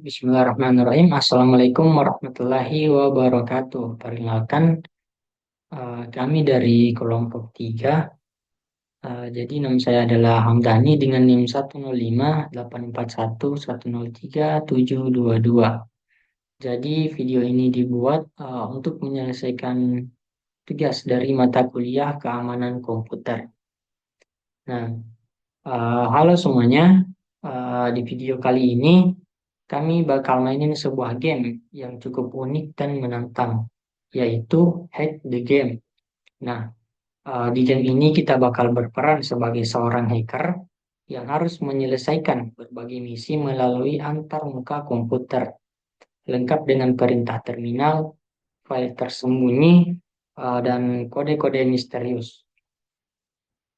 Bismillahirrahmanirrahim. Assalamualaikum warahmatullahi wabarakatuh. Perkenalkan, kami dari kelompok 3. Jadi nama saya adalah Hamdani dengan NIM 1058411037722. Jadi video ini dibuat untuk menyelesaikan tugas dari mata kuliah keamanan komputer. Nah, halo semuanya. Di video kali ini kami bakal mainin sebuah game yang cukup unik dan menantang, yaitu Hack the Game. Nah, di game ini kita bakal berperan sebagai seorang hacker yang harus menyelesaikan berbagai misi melalui antarmuka komputer, lengkap dengan perintah terminal, file tersembunyi, dan kode-kode misterius.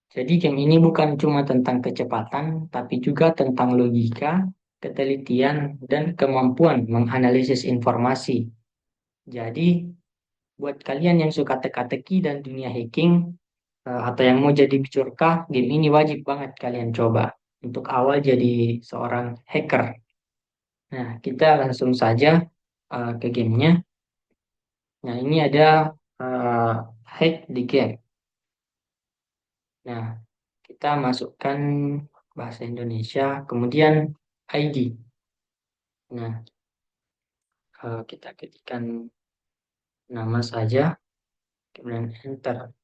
Jadi game ini bukan cuma tentang kecepatan, tapi juga tentang logika, ketelitian, dan kemampuan menganalisis informasi. Jadi, buat kalian yang suka teka-teki dan dunia hacking, atau yang mau jadi bicurkah, game ini wajib banget kalian coba untuk awal jadi seorang hacker. Nah, kita langsung saja ke gamenya. Nah, ini ada uh, hack di game. Nah, kita masukkan bahasa Indonesia, kemudian ID. Nah, kita ketikkan nama saja, kemudian enter.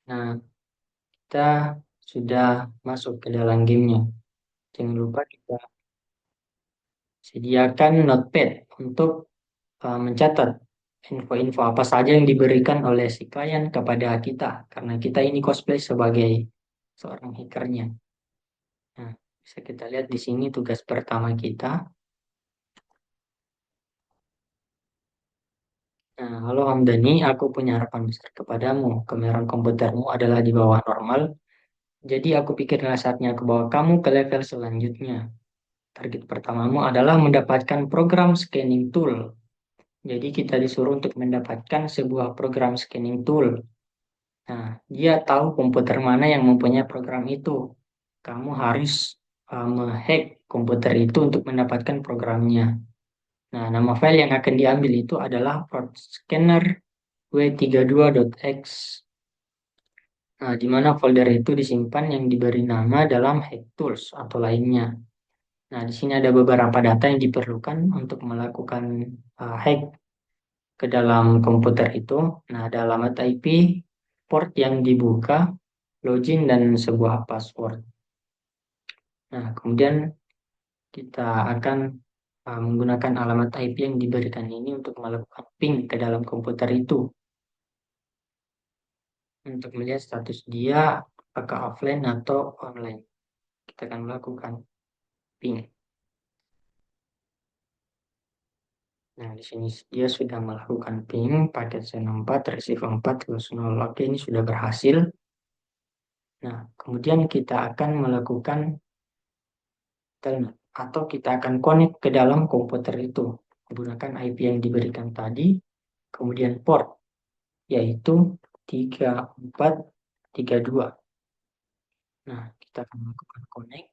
Nah, kita sudah masuk ke dalam gamenya. Jangan lupa kita sediakan notepad untuk mencatat info-info apa saja yang diberikan oleh si klien kepada kita, karena kita ini cosplay sebagai seorang hackernya. Nah, bisa kita lihat di sini tugas pertama kita. Nah, halo Hamdani, aku punya harapan besar kepadamu. Kemampuan komputermu adalah di bawah normal, jadi aku pikirlah saatnya aku bawa kamu ke level selanjutnya. Target pertamamu adalah mendapatkan program scanning tool. Jadi kita disuruh untuk mendapatkan sebuah program scanning tool. Nah, dia tahu komputer mana yang mempunyai program itu. Kamu harus menghack komputer itu untuk mendapatkan programnya. Nah, nama file yang akan diambil itu adalah scanner w32.x. Nah, di mana folder itu disimpan yang diberi nama dalam hack tools atau lainnya. Nah, di sini ada beberapa data yang diperlukan untuk melakukan hack ke dalam komputer itu. Nah, ada alamat IP, port yang dibuka, login, dan sebuah password. Nah, kemudian kita akan menggunakan alamat IP yang diberikan ini untuk melakukan ping ke dalam komputer itu. Untuk melihat status dia apakah offline atau online. Kita akan melakukan ping. Nah, di sini dia sudah melakukan ping, paket send 4, receive 4, terus 0. Oke, ini sudah berhasil. Nah, kemudian kita akan melakukan telnet, atau kita akan connect ke dalam komputer itu menggunakan IP yang diberikan tadi, kemudian port, yaitu 3432. Nah, kita akan melakukan connect.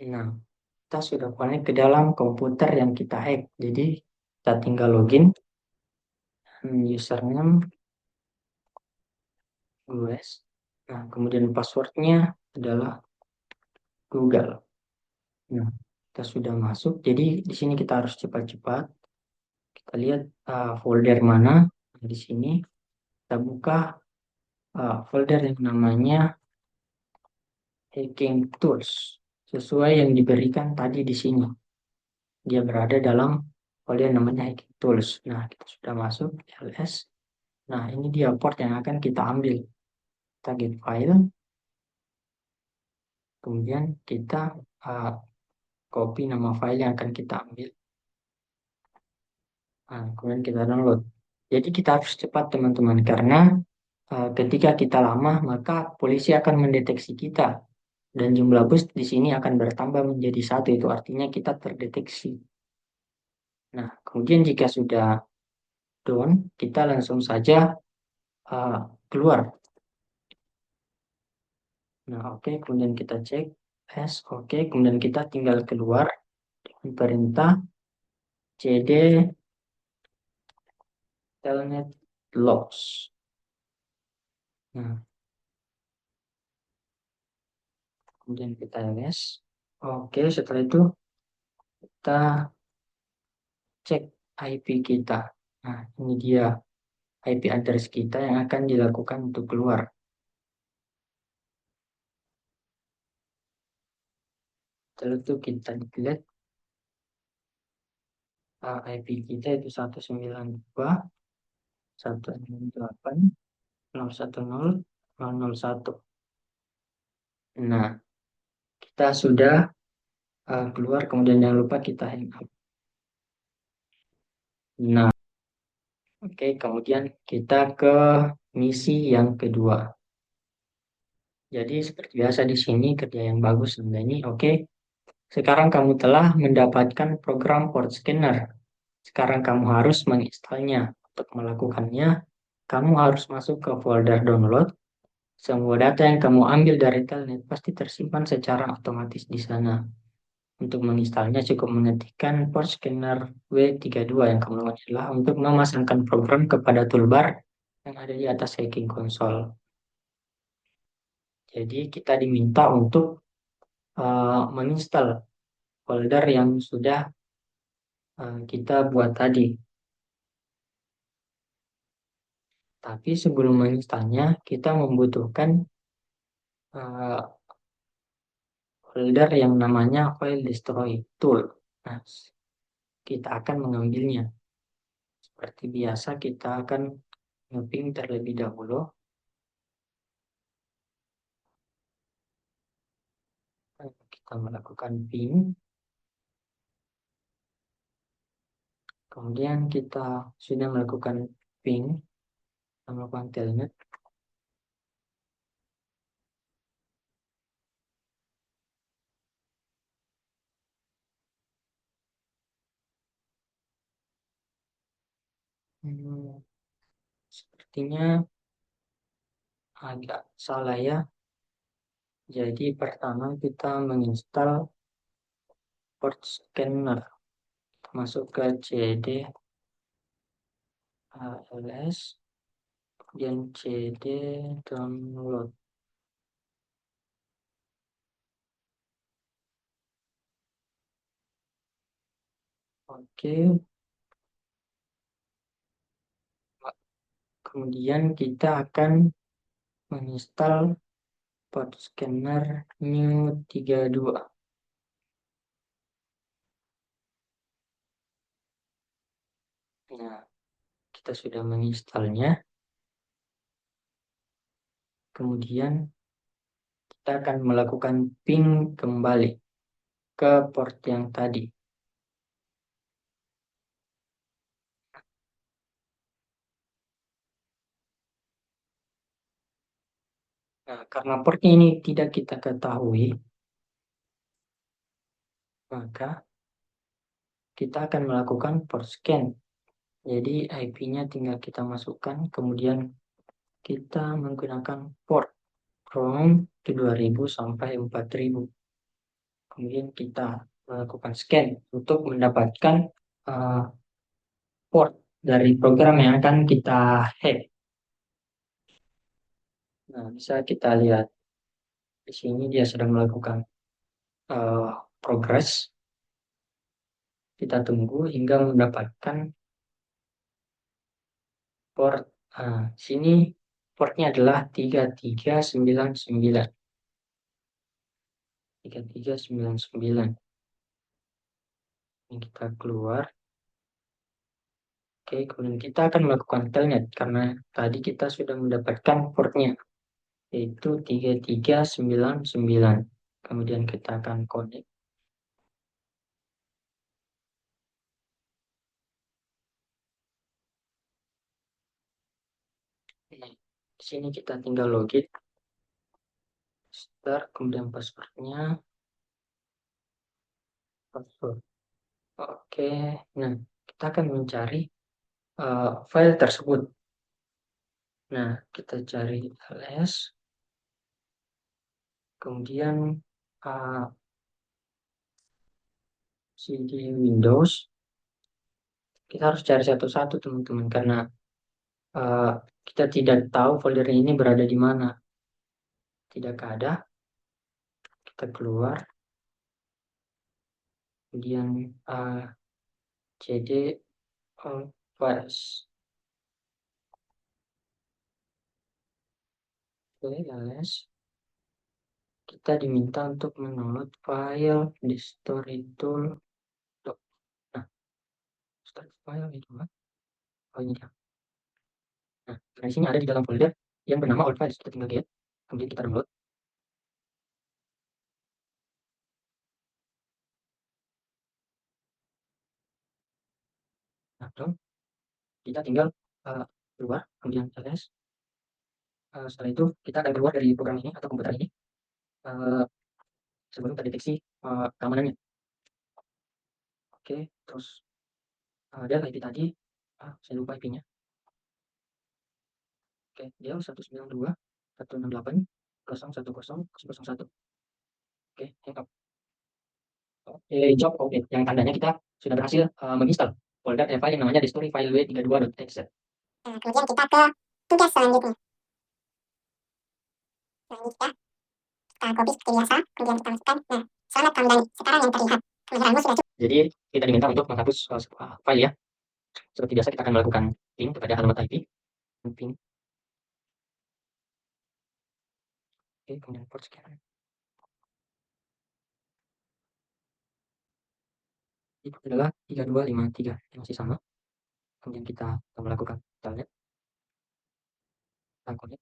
Nah, kita sudah connect ke dalam komputer yang kita hack. Jadi, kita tinggal login, username, US. Nah, kemudian passwordnya adalah Google. Nah, kita sudah masuk. Jadi, di sini kita harus cepat-cepat. Kita lihat folder mana. Nah, di sini kita buka folder yang namanya Hacking Tools. Sesuai yang diberikan tadi di sini. Dia berada dalam folder namanya Hacking Tools. Nah, kita sudah masuk ls. Nah, ini dia port yang akan kita ambil. Kita get file, kemudian kita uh, copy nama file yang akan kita ambil. Nah, kemudian kita download. Jadi kita harus cepat teman-teman, karena ketika kita lama, maka polisi akan mendeteksi kita. Dan jumlah bus di sini akan bertambah menjadi 1, itu artinya kita terdeteksi. Nah, kemudian jika sudah done, kita langsung saja keluar. Nah, oke, kemudian kita cek S, oke, kemudian kita tinggal keluar dengan perintah cd telnet logs. Nah, kemudian kita ls. Oke, setelah itu kita cek IP kita. Nah, ini dia IP address kita yang akan dilakukan untuk keluar. Setelah itu kita delete IP kita itu 192.168.010.001. Nah, kita sudah keluar, kemudian jangan lupa kita hang up. Nah, oke, kemudian kita ke misi yang kedua. Jadi seperti biasa di sini kerja yang bagus Anda ini. Oke, sekarang kamu telah mendapatkan program port scanner. Sekarang kamu harus menginstalnya. Untuk melakukannya, kamu harus masuk ke folder download. Semua data yang kamu ambil dari Telnet pasti tersimpan secara otomatis di sana. Untuk menginstalnya cukup mengetikkan port scanner W32 yang kamu lakukan adalah untuk memasangkan program kepada toolbar yang ada di atas hacking console. Jadi kita diminta untuk menginstal folder yang sudah kita buat tadi. Tapi sebelum menginstalnya, kita membutuhkan folder yang namanya file destroy tool. Nah, kita akan mengambilnya. Seperti biasa, kita akan nge-ping terlebih dahulu. Kita melakukan ping. Kemudian kita sudah melakukan ping, melakukan telnet. Sepertinya agak salah ya. Jadi pertama kita menginstal port scanner. Masuk ke cd ls, kemudian cd download. Oke, kemudian kita akan menginstal port scanner new 32. Nah, kita sudah menginstalnya. Kemudian kita akan melakukan ping kembali ke port yang tadi. Nah, karena portnya ini tidak kita ketahui, maka kita akan melakukan port scan. Jadi IP-nya tinggal kita masukkan, kemudian kita menggunakan port from 2000 sampai 4000. Kemudian kita melakukan scan untuk mendapatkan uh, port dari program yang akan kita hack. Nah, bisa kita lihat di sini dia sedang melakukan uh, progress. Kita tunggu hingga mendapatkan port. Sini portnya adalah 3399. 3399. Ini kita keluar. Oke, kemudian kita akan melakukan telnet karena tadi kita sudah mendapatkan portnya yaitu 3399. Kemudian kita akan connect. Nah, di sini kita tinggal login, start, kemudian passwordnya, password. Oke, nah kita akan mencari file tersebut. Nah, kita cari ls, kemudian uh, cd Windows. Kita harus cari satu-satu teman-teman karena uh, kita tidak tahu folder ini berada di mana. Tidak ada, kita keluar, kemudian cd all files. Oke, ls. Kita diminta untuk mendownload file di storytool. Nah, start file itu apa? Oh ini dia. Nah, di sini ada di dalam folder yang bernama all files. Kita tinggal get, kemudian kita download. Nah, dong, kita tinggal keluar, kemudian ls. Setelah itu kita akan keluar dari program ini atau komputer ini uh, sebelum terdeteksi keamanannya. Oke, terus ada IP tadi, saya lupa IP-nya. Oke, dia 192.168.010.001. Oke, hang up. Oke, job complete. Yang tandanya kita sudah berhasil menginstal folder file yang namanya history file w32.exe. Nah, kemudian kita ke tugas selanjutnya. Selanjutnya kita copy seperti biasa, kemudian kita masukkan. Nah, selamat kamu Dani. Sekarang yang terlihat kemahiranmu sudah cukup. Jadi kita diminta untuk menghapus file ya. Seperti biasa kita akan melakukan ping kepada alamat IP. Ping. Oke, kemudian port scan. Itu adalah 3253, masih sama. Kemudian kita akan melakukan telnet. Kita connect.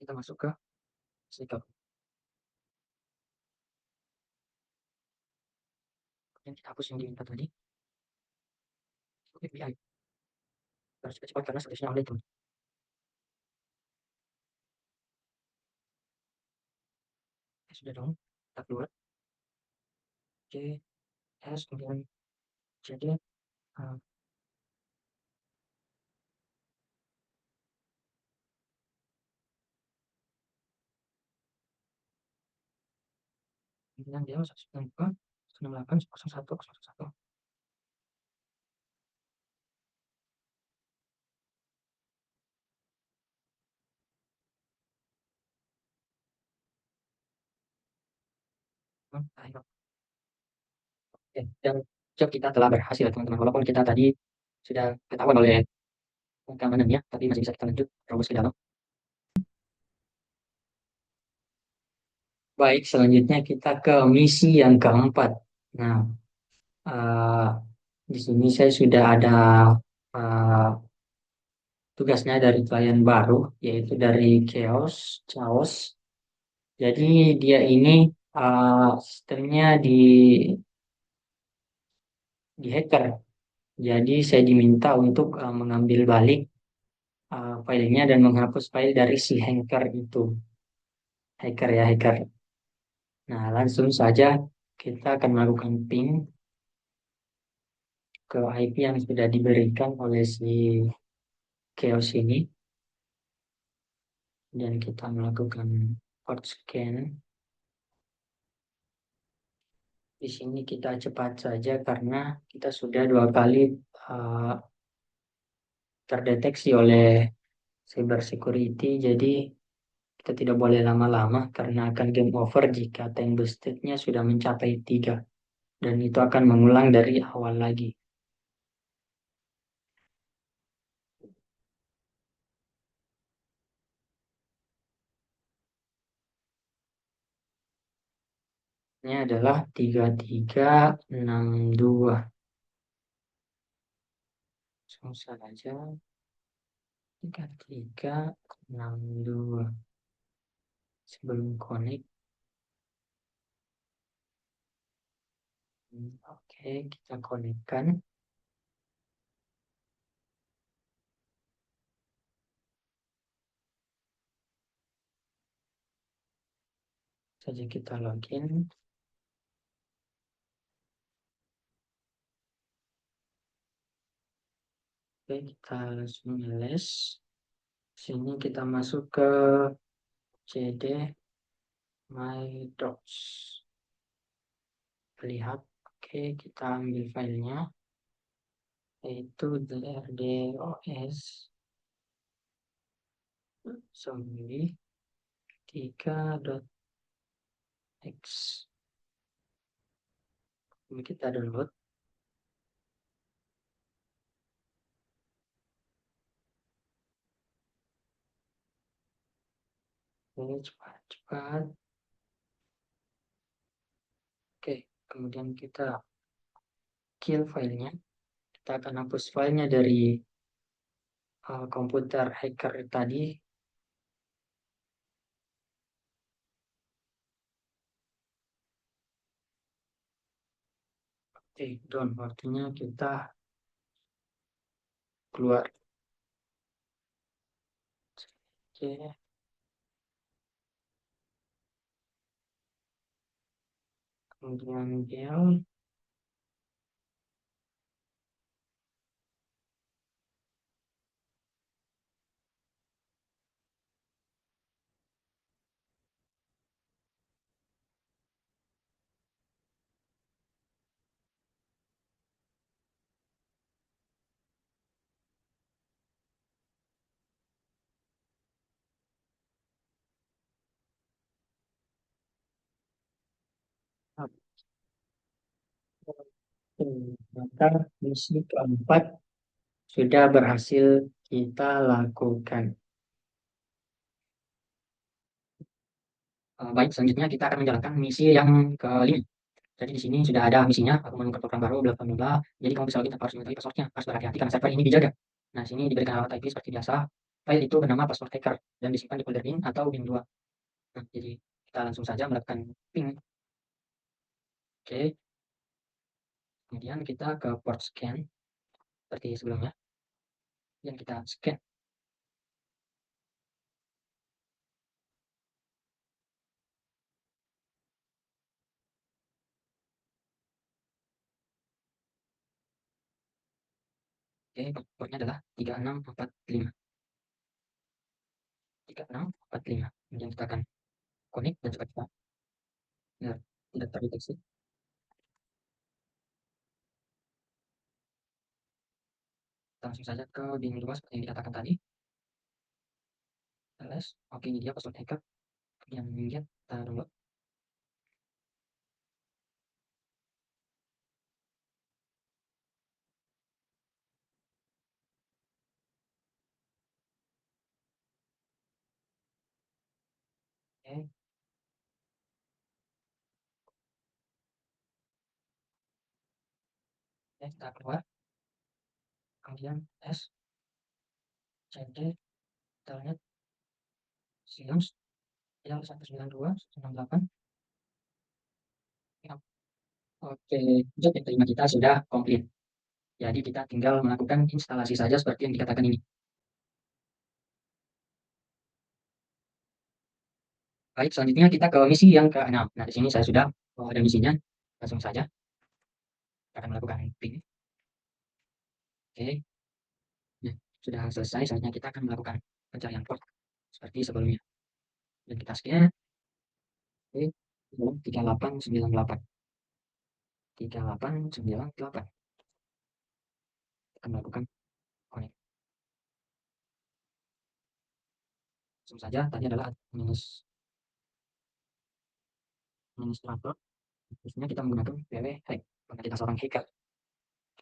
Kita masuk ke Sneaker. Kemudian kita hapus yang diminta tadi. FBI. Harus cepat-cepat karena statusnya oleh itu. Sudah dong. Kita keluar. Oke, S kemudian CD. Kemudian dia 192.168.001.001. Ayo. Oke, dan job kita telah berhasil teman-teman. Walaupun kita tadi sudah ketahuan oleh keamanannya, tapi masih bisa kita lanjut terus ke dalam. Baik, selanjutnya kita ke misi yang keempat. Nah, uh, di sini saya sudah ada uh, tugasnya dari klien baru, yaitu dari Chaos. Jadi dia ini sistemnya di hacker. Jadi saya diminta untuk mengambil balik filenya dan menghapus file dari si hacker itu. Hacker ya, hacker. Nah, langsung saja kita akan melakukan ping ke IP yang sudah diberikan oleh si Chaos ini. Dan kita melakukan port scan. Di sini kita cepat saja karena kita sudah dua kali uh, terdeteksi oleh cyber security. Jadi kita tidak boleh lama-lama karena akan game over jika time boosted-nya sudah mencapai 3. Dan itu akan mengulang dari awal lagi. Ini adalah 3362. Langsung saja 3362. sebelum connect. Oke, kita konekkan. Saja kita login. Oke, kita langsung les. Sini kita masuk ke cd my docs. Lihat, oke, kita ambil filenya, yaitu drdos zombie 3.x. Ini kita download. Ini cepat-cepat. Oke, kemudian kita kill filenya. Kita akan hapus filenya dari komputer hacker tadi. Oke, done. Waktunya kita keluar. Oke, kemudian down. Maka misi keempat sudah berhasil kita lakukan. Baik, selanjutnya kita akan menjalankan misi yang kelima. Jadi di sini sudah ada misinya, aku menemukan program baru, bla bla bla. Jadi kamu bisa login tanpa harus mengetahui passwordnya. Harus berhati-hati karena server ini dijaga. Nah, sini diberikan alamat IP seperti biasa. File itu bernama password hacker dan disimpan di folder bin atau bin 2. Nah, jadi kita langsung saja melakukan ping. Oke, kemudian kita ke port scan seperti sebelumnya. Yang kita scan. Oke, portnya adalah 3645. 3645. Kemudian kita akan connect dan cepat kita biar tidak terdeteksi. Kita langsung saja ke bin 2 seperti yang dikatakan tadi. ls. Oke, ini dia password hacker yang kita download. Oke, kita keluar. Kemudian s cd telnet siums yang 192.168. Ya. Oke, job yang terima kita sudah komplit. Jadi kita tinggal melakukan instalasi saja seperti yang dikatakan ini. Baik, selanjutnya kita ke misi yang ke-6. Nah, di sini saya sudah ada misinya. Langsung saja kita akan melakukan ping. Oke, nah, sudah selesai. Saatnya kita akan melakukan pencarian port seperti sebelumnya. Dan kita scan. Oke, 3898. 3898. Kita melakukan connect. Langsung saja, tadi adalah administrator. Terusnya kita menggunakan PW hack. Karena kita seorang hacker.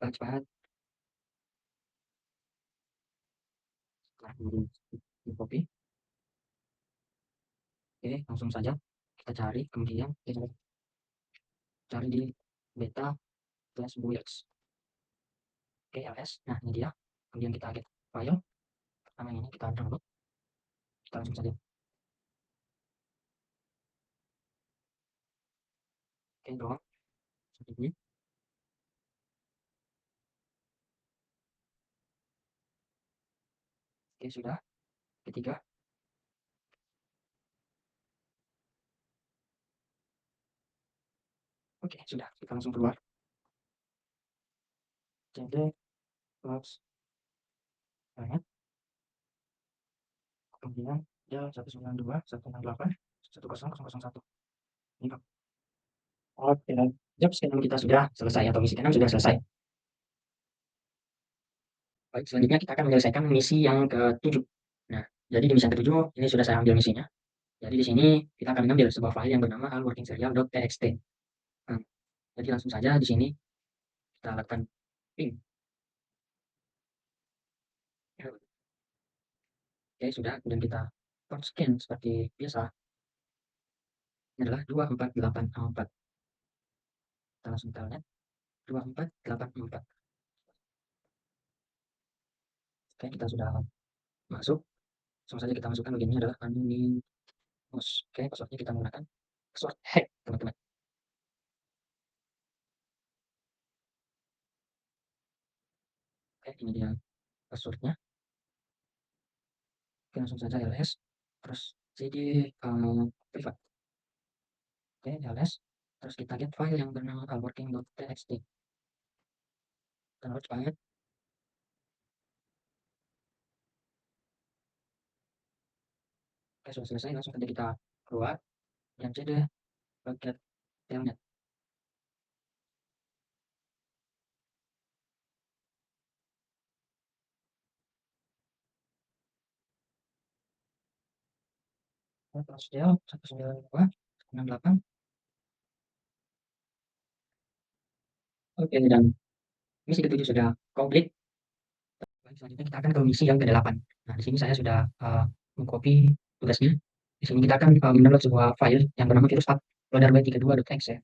Cepat-cepat. Setelah kemudian di copy. Oke, langsung saja kita cari. Kemudian kita cari di beta plus builds. Oke, ls. Nah, ini dia. Kemudian kita get file. Pertama ini kita download. Kita langsung saja Oke dong, selanjutnya. Oke sudah, ketiga. Oke sudah, kita langsung keluar. Jadi close banget. Kemudian dia 192.168.100.1. Ini Pak. Oke, job scan kita sudah selesai atau misi 6 sudah selesai. Baik, selanjutnya kita akan menyelesaikan misi yang ke-7. Nah, jadi di misi yang ke-7 ini sudah saya ambil misinya. Jadi di sini kita akan mengambil sebuah file yang bernama allworkingserial.txt. Nah, jadi langsung saja di sini kita lakukan ping. Oke, sudah. Kemudian kita port scan seperti biasa. Ini adalah 2484. Kita langsung telnet 2484. Oke, kita sudah masuk. Langsung saja kita masukkan loginnya adalah anonymous. Oke, passwordnya kita menggunakan password hack, teman-teman. Oke, ini dia passwordnya. Oke, langsung saja ls. Terus cd privat. Oke, ls. Terus kita get file yang bernama allworking.txt. Download file. Oke, sudah selesai. Langsung saja kita keluar dan cd paket telnet. Terus del 192.168. Oke, dan misi ke-7 sudah komplit. Baik, selanjutnya kita akan ke misi yang ke-8. Nah, di sini saya sudah mengcopy tugasnya. Di sini kita akan mendownload sebuah file yang bernama virus uploader by32.exe.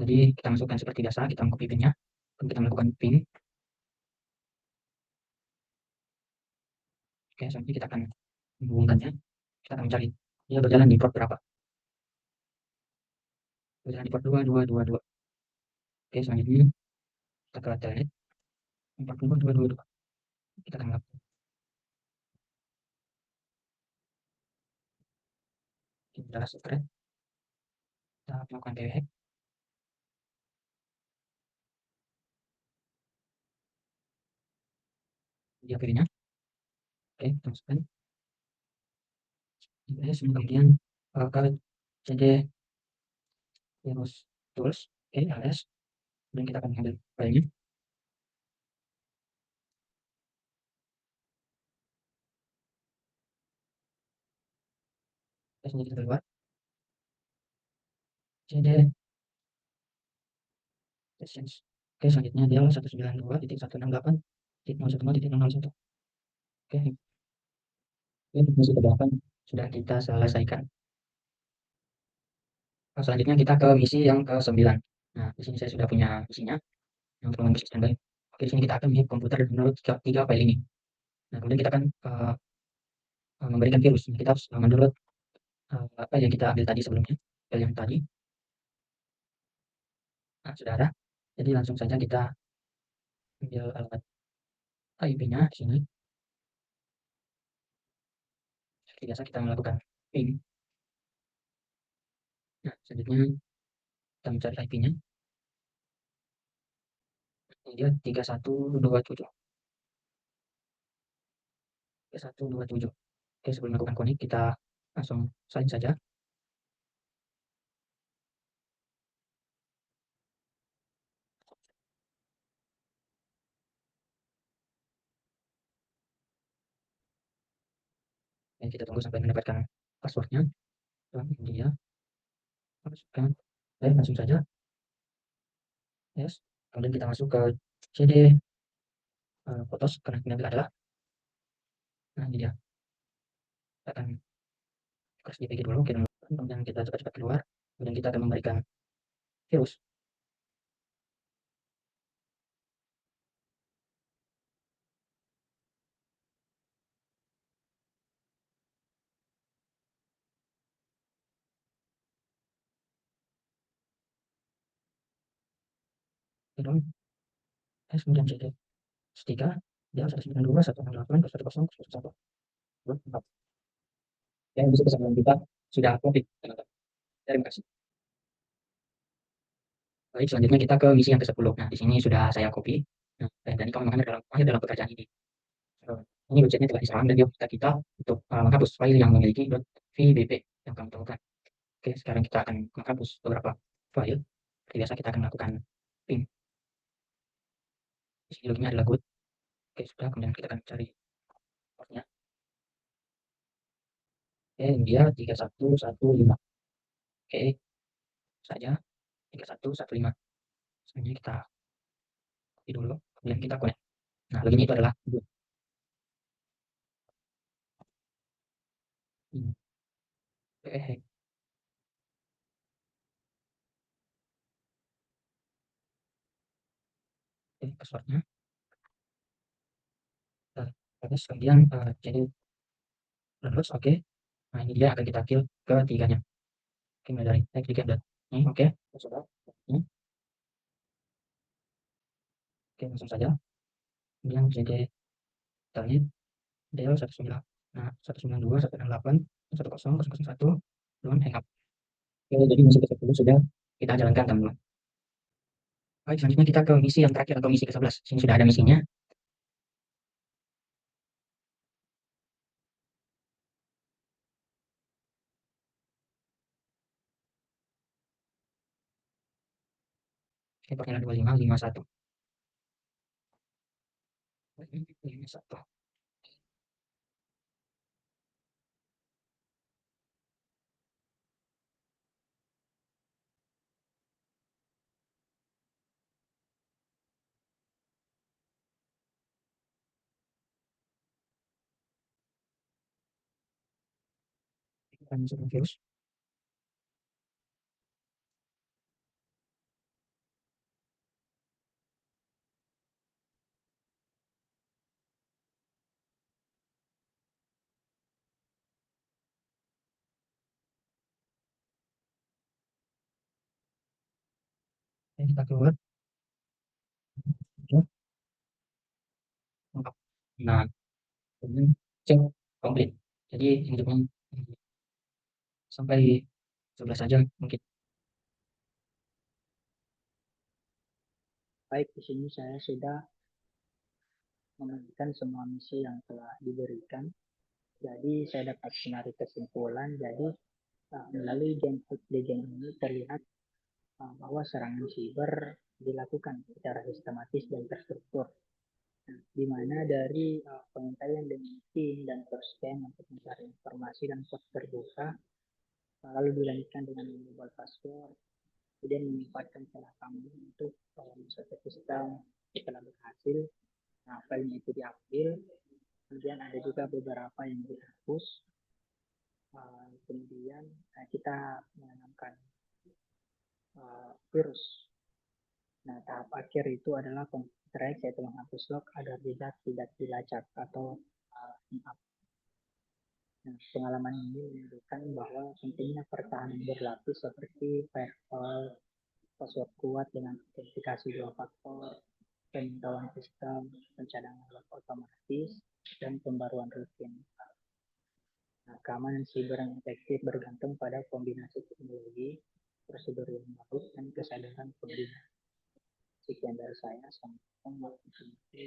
Jadi kita masukkan seperti biasa, kita copy pinnya, kita melakukan pin. Oke, selanjutnya kita akan menghubungkannya. Kita akan mencari dia berjalan di port berapa. Berjalan di port 2222. Oke, selanjutnya kita ke telnet 42222. Kita akan melakukan adalah secret. Kita melakukan PWX. Dia pilihnya. Oke, kita masukkan. Kemudian ke cd virus tools. Oke, ls. Kemudian kita akan mengambil filenya. Terus kita keluar. cd sessions. Oke, selanjutnya dia 192.168.010.001. Oke, misi ke-8 sudah kita selesaikan. Selanjutnya kita ke misi yang ke-9. Nah, di sini saya sudah punya misinya yang untuk mengisi standby. Oke, di sini kita akan memilih komputer dan mendownload tiga file ini. Nah, kemudian kita akan memberikan virus. Kita harus mendownload apa yang kita ambil tadi sebelumnya, file yang tadi. Nah, sudah ada. Jadi langsung saja kita ambil alamat IP-nya di sini. Seperti biasa kita melakukan ping. Nah, selanjutnya kita mencari IP-nya. Ini dia 3127. 3127. Oke, sebelum melakukan connect kita langsung salin saja. Dan kita tunggu sampai mendapatkan passwordnya. Dan dia masukkan. Dan langsung saja. Yes. Kemudian kita masuk ke CD fotos karena ini adalah. Nah, ini dia. Kita akan press DPG dulu. Kemudian kita cepat-cepat keluar. Kemudian kita akan memberikan virus. Kemudian kemudian CD tiga dia 192 168 110 101 4. Yang bisa kesempatan kita sudah komplit, teman-teman. Terima kasih. Baik, selanjutnya kita ke misi yang ke-10. Nah, di sini sudah saya copy. Nah, dan kamu mahir dalam pekerjaan ini. Eh, ini websitenya telah diserang dan dia minta kita untuk menghapus file yang memiliki .vbp yang kamu temukan. Oke, sekarang kita akan menghapus beberapa file. Seperti biasa kita akan melakukan ping. Di sini loginnya adalah good. Oke, sudah. Kemudian kita akan cari portnya. Oke, dia 3115. Oke, saja 3115. Selanjutnya kita copy dulu. Kemudian kita connect. Nah, loginnya itu adalah good. Oke, passwordnya. Terus kemudian jadi download. Oke. Nah, ini dia akan kita kill ketiganya. Oke, mulai dari klik dan ini oke. Sudah. Ini. Oke, langsung saja. Kemudian jadi detailnya Del 19. Nah, 192, 168, 10, 001, belum hang up. Oke, jadi misi ke-10 sudah kita jalankan, teman-teman. Baik, selanjutnya kita ke misi yang terakhir atau misi ke-11. Sini sudah ada misinya. Oke, portnya 2551. 51. Kita akan masuk ke virus. Oke, kita keluar. Oke, lengkap. Nah, kemudian cek komplit. Jadi hidupnya sampai 11 saja mungkin. Baik, di sini saya sudah melanjutkan semua misi yang telah diberikan. Jadi saya dapat menarik kesimpulan. Jadi melalui game Legend ini terlihat bahwa serangan siber dilakukan secara sistematis dan terstruktur. Di mana dari pengintaian dengan tim dan first scan untuk mencari informasi dan code terbuka, lalu dilanjutkan dengan mengubah password, kemudian memanfaatkan celah keamanan untuk masuk ke sistem. Setelah berhasil, nah filenya itu diambil, kemudian ada juga beberapa yang dihapus. Kemudian kita menanamkan virus. Nah, tahap akhir itu adalah track, yaitu menghapus log agar jejak tidak dilacak atau up. Nah, pengalaman ini menunjukkan bahwa pentingnya pertahanan berlapis seperti firewall, password kuat dengan autentikasi dua faktor, pemantauan sistem, pencadangan log otomatis, dan pembaruan rutin. Nah, keamanan siber yang efektif bergantung pada kombinasi teknologi, prosedur yang baik, dan kesadaran pengguna. Sekian dari saya. Sampai jumpa.